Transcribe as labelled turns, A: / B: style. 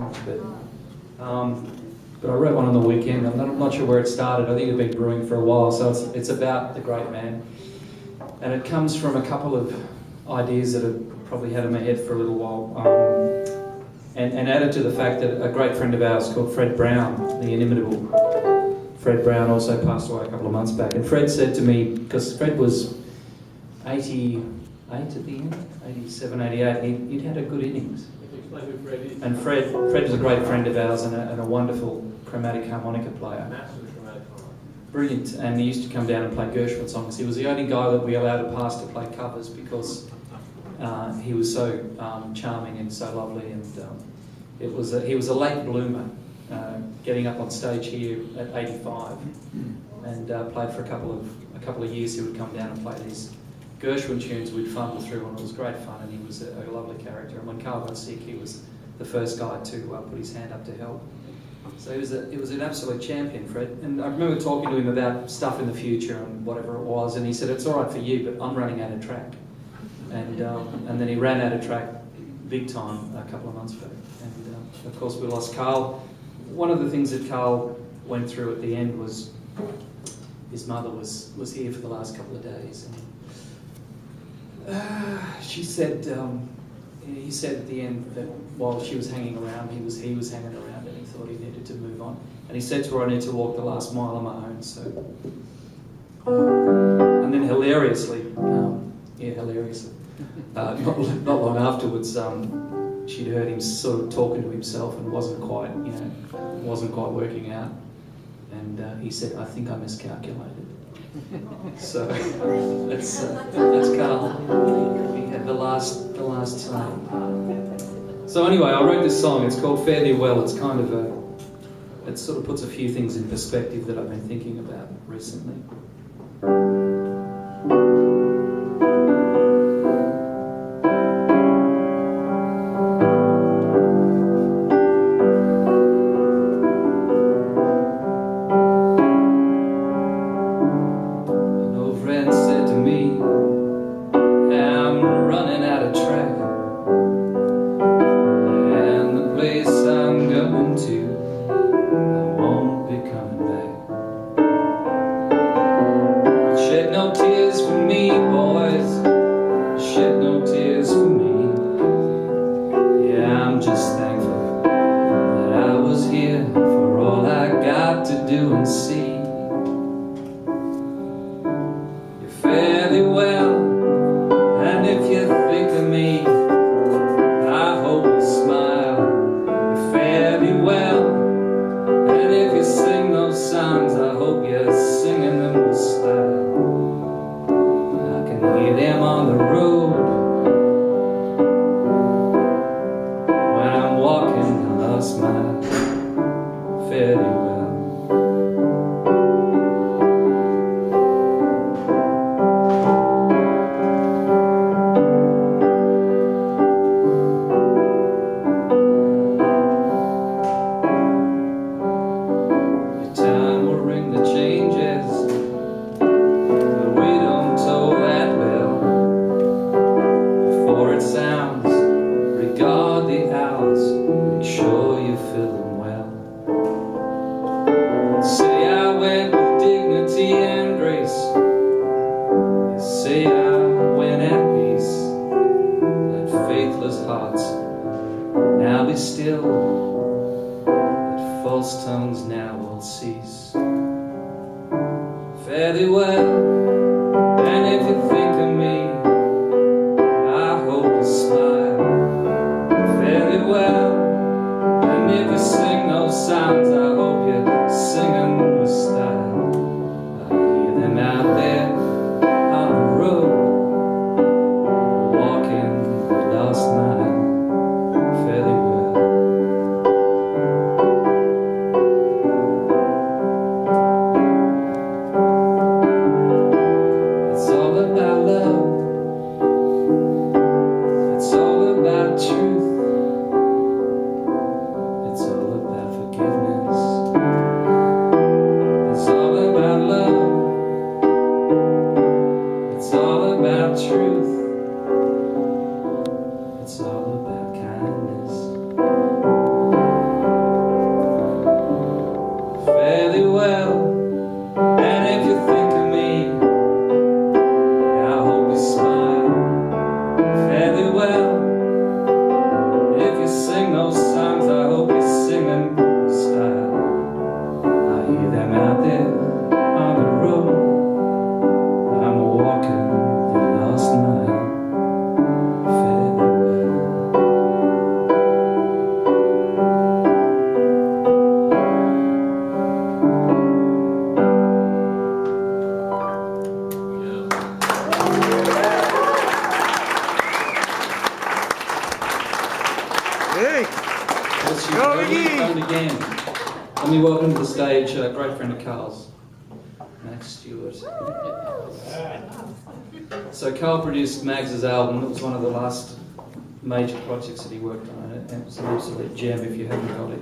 A: But I wrote one on the weekend. I'm not sure where it started. I think it had been brewing for a while. So it's about the great man, and it comes from a couple of ideas that have probably had in my head for a little while, and added to the fact that a great friend of ours called Fred Brown, the inimitable Fred Brown, also passed away a couple of months back. And Fred said to me, because Fred was 88 at the end, 87, 88, he'd had a good innings. And Fred was a great friend of ours and a wonderful chromatic harmonica player. Brilliant. And he used to come down and play Gershwin songs. He was the only guy that we allowed to pass to play covers because he was so charming and so lovely. And he was a late bloomer, getting up on stage here at 85, and played for a couple of years. He would come down and play these Gershwin tunes we'd fumble through, and it was great fun, and he was a lovely character. And when Karl got sick, he was the first guy to put his hand up to help. So he was an absolute champion, Fred. And I remember talking to him about stuff in the future and whatever it was, and he said, "It's all right for you, but I'm running out of track." And then he ran out of track big time a couple of months back. And of course we lost Karl. One of the things that Karl went through at the end was his mother was here for the last couple of days. And she said, he said at the end that while she was hanging around, he was hanging around, and he thought he needed to move on. And he said to her, "I need to walk the last mile on my own." So, and then hilariously, not long afterwards, she'd heard him sort of talking to himself and wasn't quite working out. And he said, "I think I miscalculated." So that's Karl. He had the last time. So anyway, I wrote this song. It's called "Fare Thee Well." It's kind of it sort of puts a few things in perspective that I've been thinking about recently. About Yes, you've done it again. Let me welcome to the stage a great friend of Karl's, Max Stewart. So Karl produced Mags's album. It was one of the last major projects that he worked on, and it was an absolute gem if you haven't got it.